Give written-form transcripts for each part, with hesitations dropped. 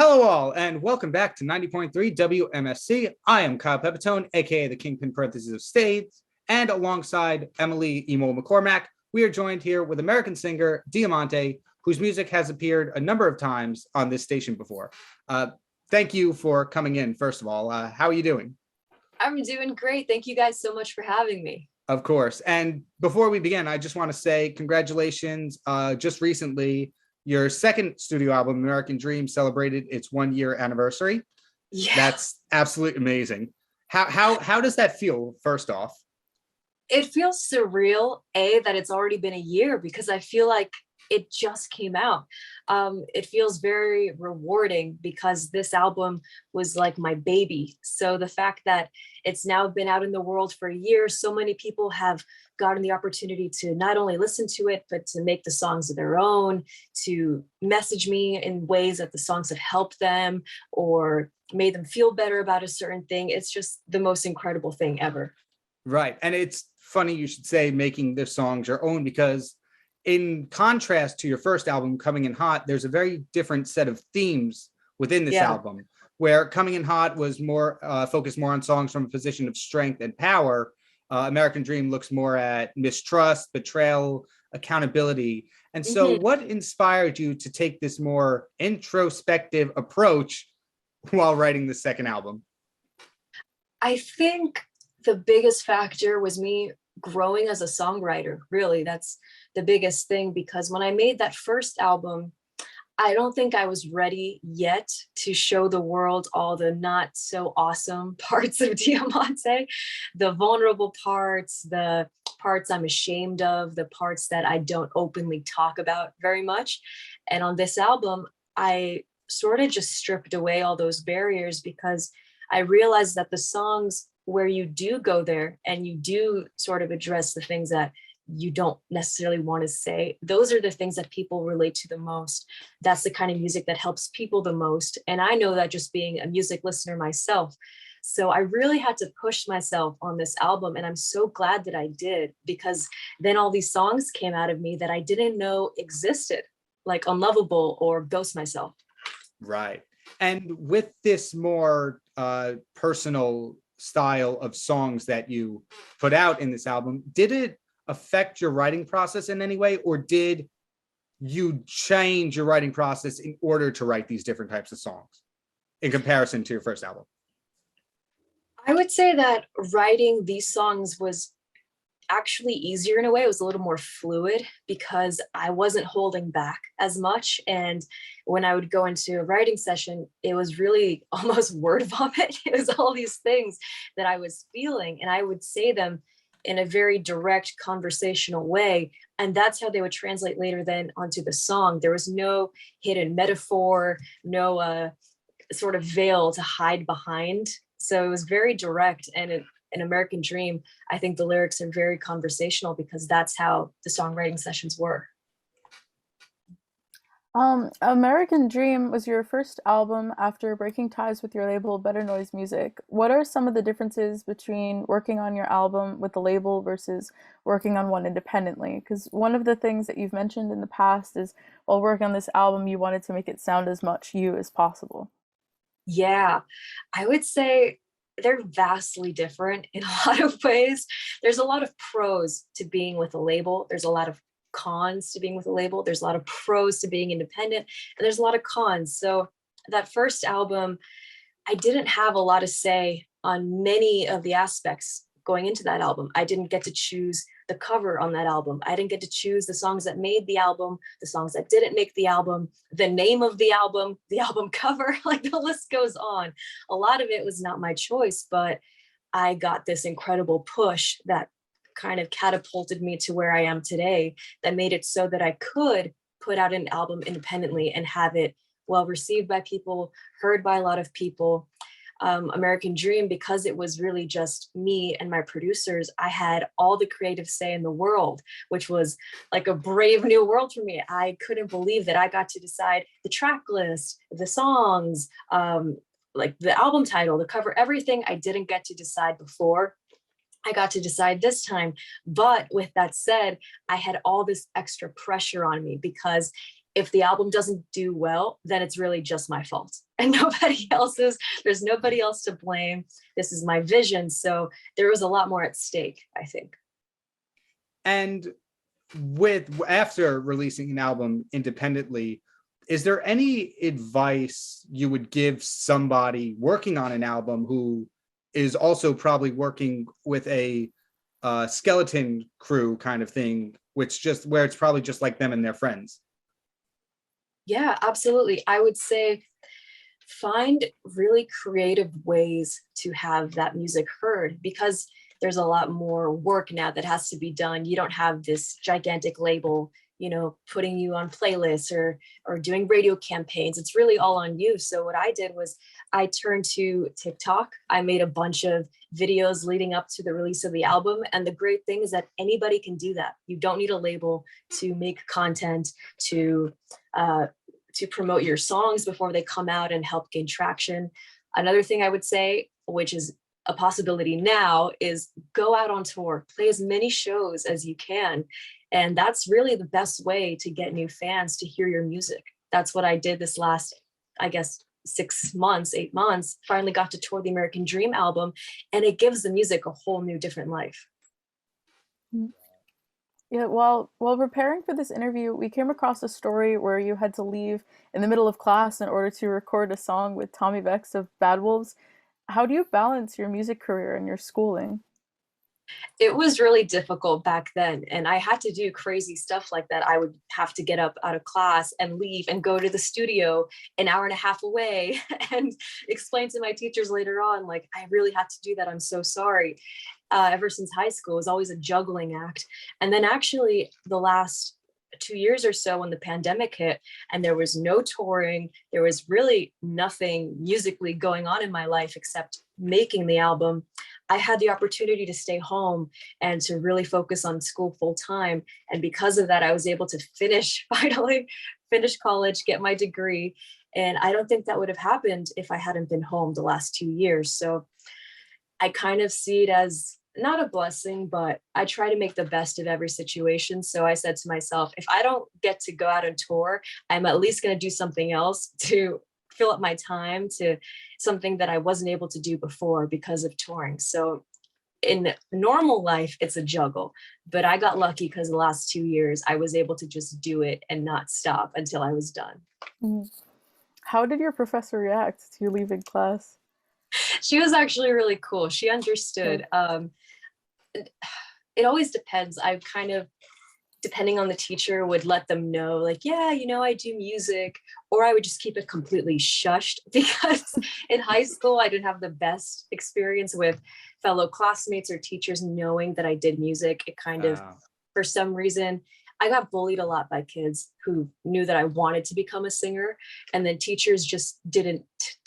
Hello all, and welcome back to 90.3 WMSC. I am Kyle Pepitone, aka the Kingpin Parentheses of States, and alongside Emily Emol McCormack, we are joined here with American singer Diamante, whose music has appeared a number of times on this station before. Thank you for coming in, first of all. How are you doing? I'm doing great. Thank you guys so much for having me. Of course. And before we begin, I just want to say congratulations. Just recently, your second studio album, American Dream, celebrated its 1 year anniversary. Yeah. That's absolutely amazing. How does that feel, first off? It feels surreal, that it's already been a year, because I feel like it just came out. It feels very rewarding because this album was like my baby. So the fact that it's now been out in the world for a year, so many people have gotten the opportunity to not only listen to it, but to make the songs of their own, to message me in ways that the songs have helped them or made them feel better about a certain thing. It's just the most incredible thing ever. Right. And it's funny you should say making the songs your own, because in contrast to your first album, Coming in Hot, there's a very different set of themes within this album, where Coming in Hot was more focused more on songs from a position of strength and power. American Dream looks more at mistrust, betrayal, accountability. And so what inspired you to take this more introspective approach while writing the second album? I think the biggest factor was me growing as a songwriter. Really, that's the biggest thing, because when I made that first album, I don't think I was ready yet to show the world all the not so awesome parts of Diamante, the vulnerable parts, the parts I'm ashamed of, the parts that I don't openly talk about very much. And on this album, I sort of just stripped away all those barriers, because I realized that the songs where you do go there and you do sort of address the things that you don't necessarily want to say, those are the things that people relate to the most. That's the kind of music that helps people the most. And I know that just being a music listener myself. So I really had to push myself on this album. And I'm so glad that I did, because then all these songs came out of me that I didn't know existed, like Unlovable or Ghost Myself. Right. And with this more personal style of songs that you put out in this album, did it affect your writing process in any way, or did you change your writing process in order to write these different types of songs in comparison to your first album? I would say that writing these songs was actually easier in a way. It was a little more fluid because I wasn't holding back as much. And when I would go into a writing session, it was really almost word vomit. It was all these things that I was feeling, and I would say them in a very direct conversational way. And that's how they would translate later then onto the song. There was no hidden metaphor, no sort of veil to hide behind. So it was very direct. And in American Dream, I think the lyrics are very conversational because that's how the songwriting sessions were. American Dream was your first album after breaking ties with your label, Better Noise Music. What are some of the differences between working on your album with the label versus working on one independently? Because one of the things that you've mentioned in the past is while working on this album, you wanted to make it sound as much you as possible. Yeah, I would say they're vastly different in a lot of ways. There's a lot of pros to being with a label. There's a lot of cons to being with a label. There's a lot of pros to being independent, and there's a lot of cons. So that first album, I didn't have a lot to say on many of the aspects going into that album. I didn't get to choose the cover on that album. I didn't get to choose the songs that made the album, the songs that didn't make the album, the name of the album cover, like the list goes on. A lot of it was not my choice, but I got this incredible push that kind of catapulted me to where I am today, that made it so that I could put out an album independently and have it well received by people, heard by a lot of people. American Dream, because it was really just me and my producers, I had all the creative say in the world, which was like a brave new world for me. I couldn't believe that I got to decide the track list, the songs, like the album title, the cover, everything I didn't get to decide before. I got to decide this time. But with that said, I had all this extra pressure on me because if the album doesn't do well, then it's really just my fault and nobody else's. There's nobody else to blame. This is my vision. So there was a lot more at stake, I think. And after releasing an album independently, is there any advice you would give somebody working on an album who is also probably working with a skeleton crew kind of thing, where it's probably just like them and their friends? Yeah, absolutely. I would say find really creative ways to have that music heard, because there's a lot more work now that has to be done. You don't have this gigantic label, putting you on playlists or doing radio campaigns. It's really all on you. So what I did was I turned to TikTok. I made a bunch of videos leading up to the release of the album. And the great thing is that anybody can do that. You don't need a label to make content, to promote your songs before they come out and help gain traction. Another thing I would say, which is a possibility now, is go out on tour, play as many shows as you can. And that's really the best way to get new fans to hear your music. That's what I did this last, I guess, 8 months, finally got to tour the American Dream album, and it gives the music a whole new different life. Yeah, while preparing for this interview, we came across a story where you had to leave in the middle of class in order to record a song with Tommy Vex of Bad Wolves. How do you balance your music career and your schooling? It was really difficult back then, and I had to do crazy stuff like that. I would have to get up out of class and leave and go to the studio an hour and a half away and explain to my teachers later on, like, I really had to do that. I'm so sorry. Ever since high school, it was always a juggling act. And then actually the last 2 years or so, when the pandemic hit and there was no touring, there was really nothing musically going on in my life except making the album, I had the opportunity to stay home and to really focus on school full time. And because of that, I was able to finally finish college, get my degree. And I don't think that would have happened if I hadn't been home the last 2 years. So I kind of see it as not a blessing, but I try to make the best of every situation. So I said to myself, if I don't get to go out on tour, I'm at least going to do something else to fill up my time, to something that I wasn't able to do before because of touring. So in normal life, it's a juggle, but I got lucky because the last 2 years I was able to just do it and not stop until I was done. How did your professor react to you leaving class? She was actually really cool. She understood. It always depends. I kind of, depending on the teacher, would let them know, like, yeah, I do music, or I would just keep it completely shushed, because in high school, I didn't have the best experience with fellow classmates or teachers knowing that I did music. It kind of, for some reason, I got bullied a lot by kids who knew that I wanted to become a singer. And then teachers just didn't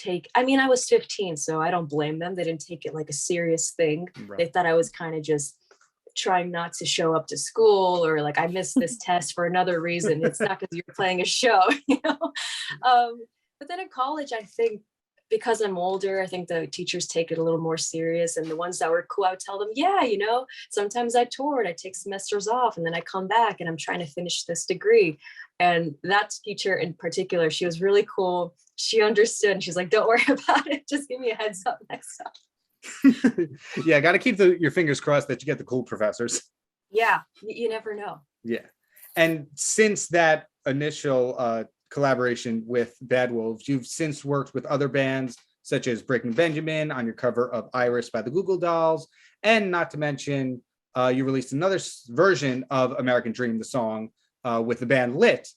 I was 15, so I don't blame them. They didn't take it like a serious thing. Right. They thought I was kind of just trying not to show up to school, or like I missed this test for another reason. It's not because you're playing a show, But then in college, I think because I'm older, I think the teachers take it a little more serious. And the ones that were cool, I would tell them, yeah, sometimes I toured, I take semesters off, and then I come back and I'm trying to finish this degree. And that teacher in particular, she was really cool. She understood, and she's like, don't worry about it. Just give me a heads up next time. Yeah, got to keep your fingers crossed that you get the cool professors. Yeah, you never know. Yeah. And since that initial collaboration with Bad Wolves, you've since worked with other bands such as Breaking Benjamin on your cover of Iris by the Google Dolls, and not to mention you released another version of American Dream, the song, with the band Lit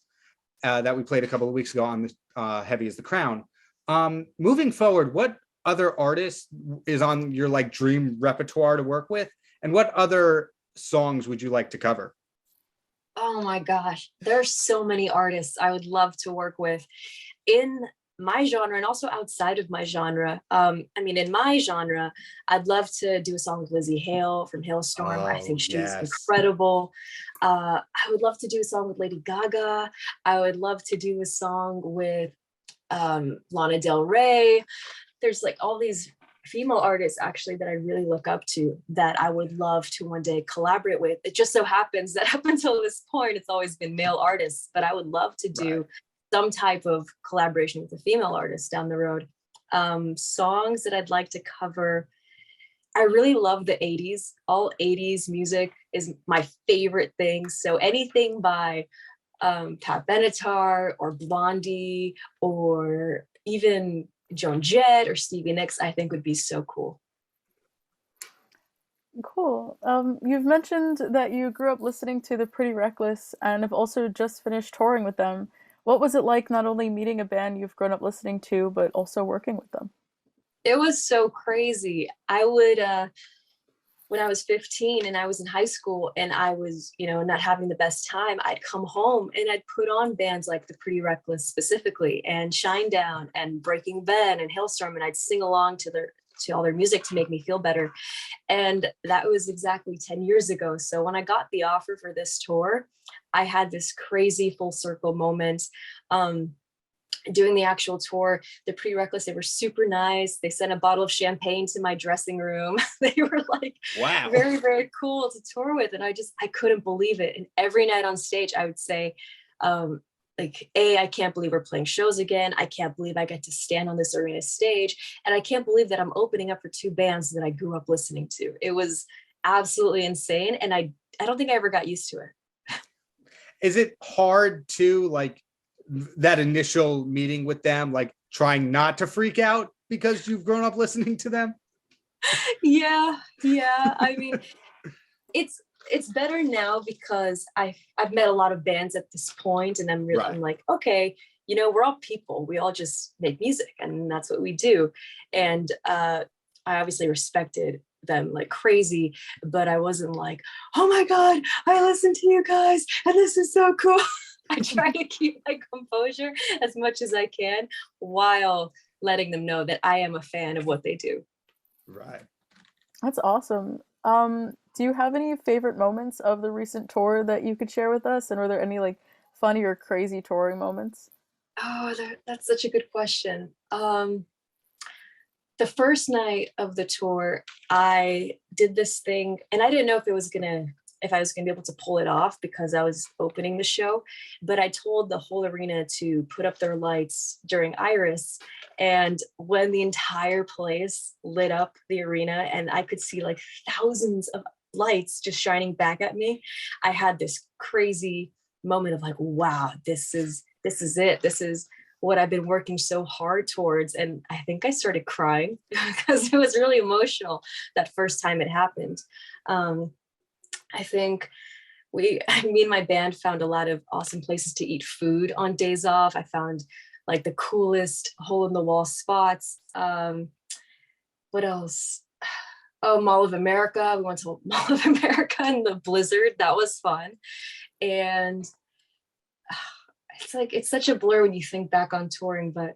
that we played a couple of weeks ago on the Heavy as the Crown. Moving forward, what other artist is on your dream repertoire to work with, and what other songs would you like to cover? Oh my gosh, there's so many artists I would love to work with in my genre and also outside of my genre. In my genre, I'd love to do a song with Lizzie Hale from Hailstorm. I think she's incredible. I would love to do a song with Lady Gaga. I would love to do a song with Lana Del Rey. There's all these female artists actually that I really look up to, that I would love to one day collaborate with. It just so happens that up until this point, it's always been male artists, but I would love to do some type of collaboration with a female artist down the road. Songs that I'd like to cover. I really love the 80s. All 80s music is my favorite thing. So anything by Pat Benatar or Blondie or even Joan Jett or Stevie Nicks, I think would be so cool. Cool. You've mentioned that you grew up listening to the Pretty Reckless and have also just finished touring with them. What was it like not only meeting a band you've grown up listening to, but also working with them? It was so crazy. I would, when I was 15 and I was in high school and I was, not having the best time, I'd come home and I'd put on bands like the Pretty Reckless specifically, and Shinedown and Breaking Ben and Hailstorm, and I'd sing along to all their music to make me feel better. And that was exactly 10 years ago. So when I got the offer for this tour, I had this crazy full circle moment. Doing the actual tour, the Pretty Reckless, they were super nice. They sent a bottle of champagne to my dressing room. They were like, wow, very, very cool to tour with. And I couldn't believe it. And every night on stage, I would say, I can't believe we're playing shows again. I can't believe I get to stand on this arena stage. And I can't believe that I'm opening up for two bands that I grew up listening to. It was absolutely insane. And I don't think I ever got used to it. Is it hard to that initial meeting with them, trying not to freak out because you've grown up listening to them? Yeah. I mean, it's better now because I've met a lot of bands at this point, and I'm like, okay, we're all people. We all just make music, and that's what we do. And I obviously respected them like crazy, but I wasn't like, oh my God, I listen to you guys and this is so cool. I try to keep my composure as much as I can while letting them know that I am a fan of what they do. Right. That's awesome. Do you have any favorite moments of the recent tour that you could share with us? And were there any funny or crazy touring moments? Oh, that's such a good question. The first night of the tour, I did this thing, and I didn't know if I was gonna be able to pull it off because I was opening the show, but I told the whole arena to put up their lights during Iris. And when the entire place lit up the arena and I could see thousands of lights just shining back at me, I had this crazy moment of wow, this is it. This is what I've been working so hard towards. And I think I started crying because it was really emotional that first time it happened. I think me and my band found a lot of awesome places to eat food on days off. I found the coolest hole in the wall spots. What else? Oh, Mall of America. We went to Mall of America in the blizzard. That was fun. And it's such a blur when you think back on touring, but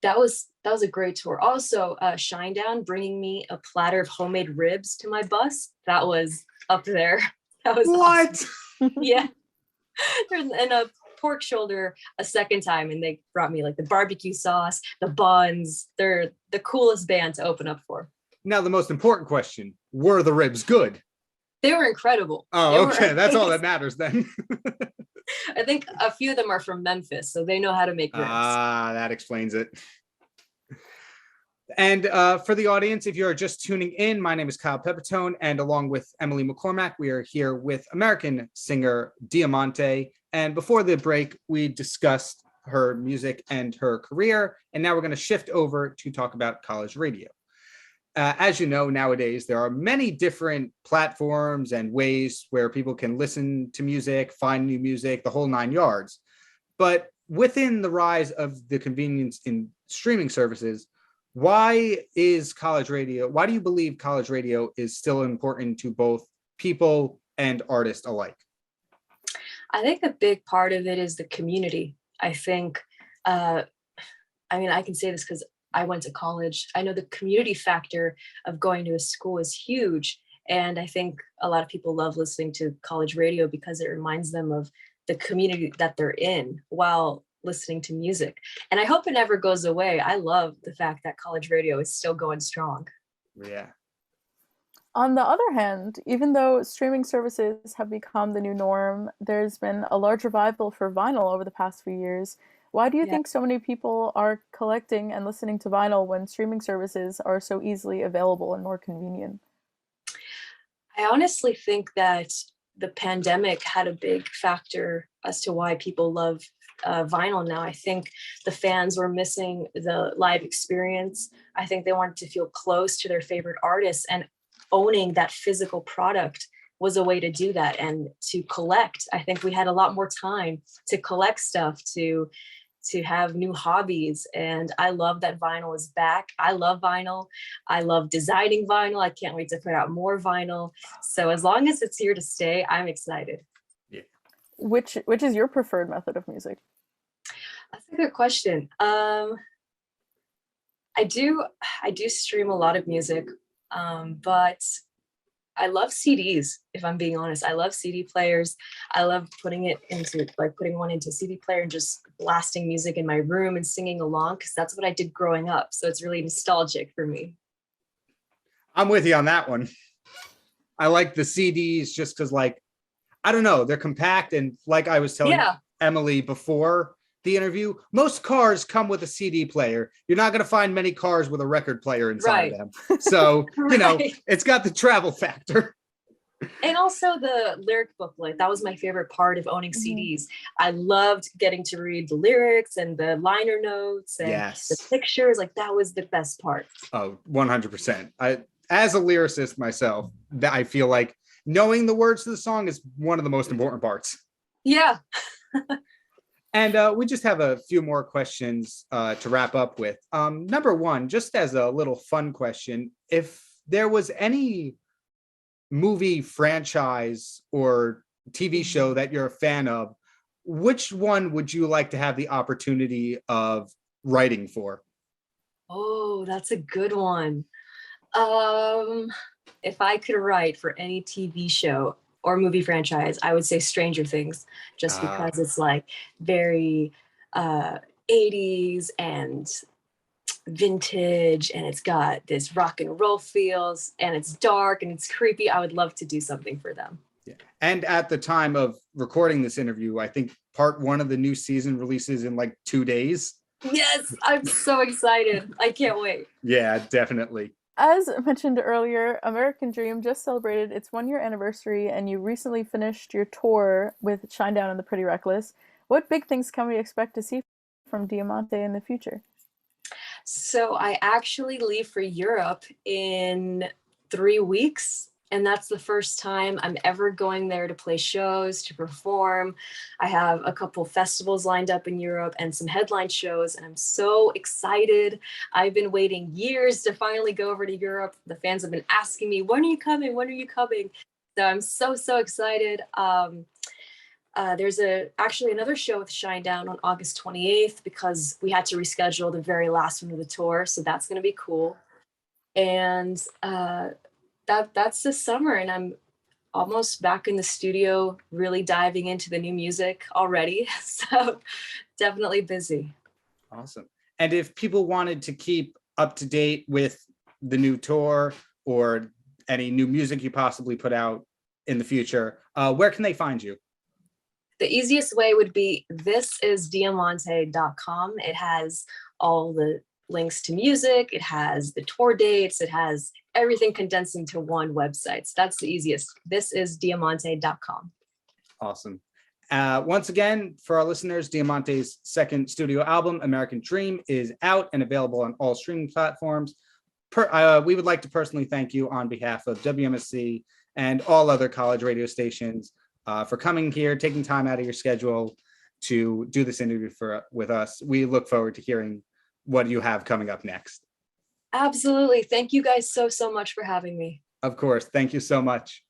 that was a great tour. Also, Shinedown bringing me a platter of homemade ribs to my bus. That was up there. That was what? Awesome. Yeah. And a pork shoulder a second time, and they brought me the barbecue sauce, the buns. They're the coolest band to open up for. Now, the most important question: were the ribs good? They were incredible. Oh, okay. That's all that matters then. I think a few of them are from Memphis, so they know how to make ribs. That explains it. And for the audience, if you're just tuning in, my name is Kyle Pepitone, and along with Emily McCormack, we are here with American singer Diamante. And before the break, we discussed her music and her career, and now we're going to shift over to talk about college radio. As you know, nowadays, there are many different platforms and ways where people can listen to music, find new music, the whole 9 yards. But within the rise of the convenience in streaming services, why do you believe college radio is still important to both people and artists alike? I think a big part of it is the community. I think, I can say this because I went to college. I know the community factor of going to a school is huge. And I think a lot of people love listening to college radio because it reminds them of the community that they're in. While listening to music. And I hope it never goes away. I love the fact that college radio is still going strong. Yeah. On the other hand, even though streaming services have become the new norm, there's been a large revival for vinyl over the past few years. Why do you Yeah. think so many people are collecting and listening to vinyl when streaming services are so easily available and more convenient? I honestly think that the pandemic had a big factor as to why people love vinyl now. I think the fans were missing the live experience. I think they wanted to feel close to their favorite artists, and owning that physical product was a way to do that and to collect. I think we had a lot more time to collect stuff, to have new hobbies. And I love that vinyl is back. I love vinyl. I love designing vinyl. I can't wait to put out more vinyl. So as long as it's here to stay, I'm excited. Yeah. Which is your preferred method of music? That's a good question. I do stream a lot of music, but I love CDs, if I'm being honest. I love CD players. I love putting one into CD player and just blasting music in my room and singing along, because that's what I did growing up. So it's really nostalgic for me. I'm with you on that one. I like the CDs just because, like, I don't know, they're compact. And like I was telling Emily before the interview, most cars come with a CD player. You're not going to find many cars with a record player inside them. So, you know, it's got the travel factor. And also the lyric booklet. That was my favorite part of owning CDs. I loved getting to read the lyrics and the liner notes and the pictures. Like, that was the best part. Oh, 100%. As a lyricist myself, I feel like knowing the words to the song is one of the most important parts. Yeah. And we just have a few more questions to wrap up with. Number one, just as a little fun question, if there was any movie franchise or TV show that you're a fan of, which one would you like to have the opportunity of writing for? Oh, that's a good one. If I could write for any TV show or movie franchise, I would say Stranger Things, just because it's like very 80s and vintage, and it's got this rock and roll feels, and it's dark and it's creepy. I would love to do something for them. Yeah. And at the time of recording this interview, I think part 1 of the new season releases in like 2 days. Yes, I'm so excited. I can't wait. Yeah, definitely. As mentioned earlier, American Dream just celebrated its 1-year anniversary, and you recently finished your tour with Shinedown and the Pretty Reckless. What big things can we expect to see from Diamante in the future? So I actually leave for Europe in 3 weeks. And that's the first time I'm ever going there to play shows, to perform. I have a couple festivals lined up in Europe and some headline shows, and I'm so excited. I've been waiting years to finally go over to Europe. The fans have been asking me, when are you coming? When are you coming? So I'm so excited. There's actually another show with Shinedown on August 28th, because we had to reschedule the very last one of the tour. So that's going to be cool. And that's this summer, and I'm almost back in the studio, really diving into the new music already. So definitely busy. Awesome. And if people wanted to keep up to date with the new tour or any new music you possibly put out in the future, where can they find you? The easiest way would be thisisdiamante.com. It has all the links to music, it has the tour dates, it has everything condensed into one website. So that's the easiest. Thisisdiamante.com. Awesome. Once again, for our listeners, Diamante's second studio album, American Dream, is out and available on all streaming platforms. We would like to personally thank you on behalf of WMSC and all other college radio stations for coming here, taking time out of your schedule to do this interview with us. We look forward to hearing what you have coming up next. Absolutely. Thank you guys so much for having me. Of course. Thank you so much.